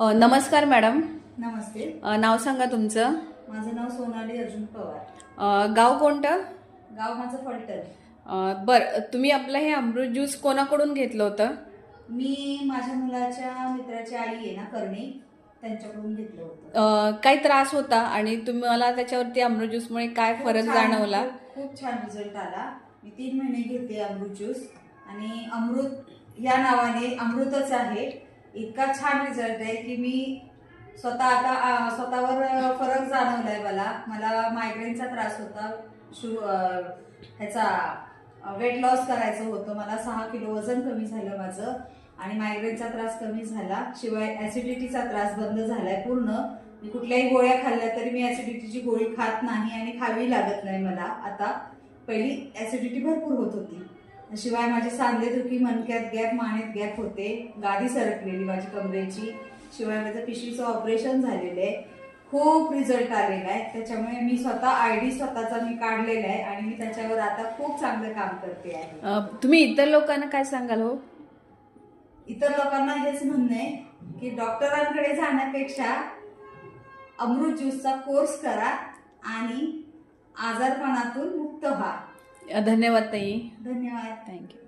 नमस्कार मॅडम. नमस्ते. नाव सांगा तुमचं. माझं नाव सोनाली अर्जुन पवार. गाव कोणतं? गाव माझं फलटण. बरं, तुम्ही आपलं हे अमृत ज्यूस कोणाकडून घेतलं होतं? मी माझ्या मुलाच्या मित्राची आई आहे ना करणे, त्यांच्याकडून घेतलं होतं. काही त्रास होता आणि तुम्हाला त्याच्यावरती अमृत ज्यूसमुळे काय फरक जाणवला? खूप छान रिझल्ट आला. मी 3 महिने घेते अमृत ज्यूस आणि अमृत या नावाने अमृतच आहे. इतका छान रिझल्ट आहे की मी स्वतःवर फरक जाणवलाय. मला मायग्रेनचा त्रास होता. ह्याचा वेट लॉस करायचं होतं. मला 6 किलो वजन कमी झालं माझं आणि मायग्रेनचा त्रास कमी झाला. शिवाय ऍसिडिटीचा त्रास बंद झालाय पूर्ण. मी कुठल्याही गोळ्या खाल्ल्या तरी मी ऍसिडिटीची गोळी खात नाही आणि खावी लागत नाही मला आता. पहिली ऍसिडिटी भरपूर होत होती. शिवाय माझे सांधेदुखी, मणक्यात गॅप, मानेत गॅप होते, गादी सरकलेली माझी कमरेची. शिवाय माझं पिशवीचं ऑपरेशन झालेलं आहे. खूप रिझल्ट आलेला आहे. त्याच्यामुळे मी स्वतः आयडी स्वतःचा मी काढलेला आहे आणि मी त्याच्यावर आता खूप चांगलं काम करते आहे. तुम्ही इतर लोकांना काय सांगाल हो? इतर लोकांना हेच म्हणणं आहे की डॉक्टरांकडे जाण्यापेक्षा अमृत ज्यूसचा कोर्स करा आणि आजारपणातून मुक्त व्हा. धन्यवाद ताई. धन्यवाद. थँक्यू.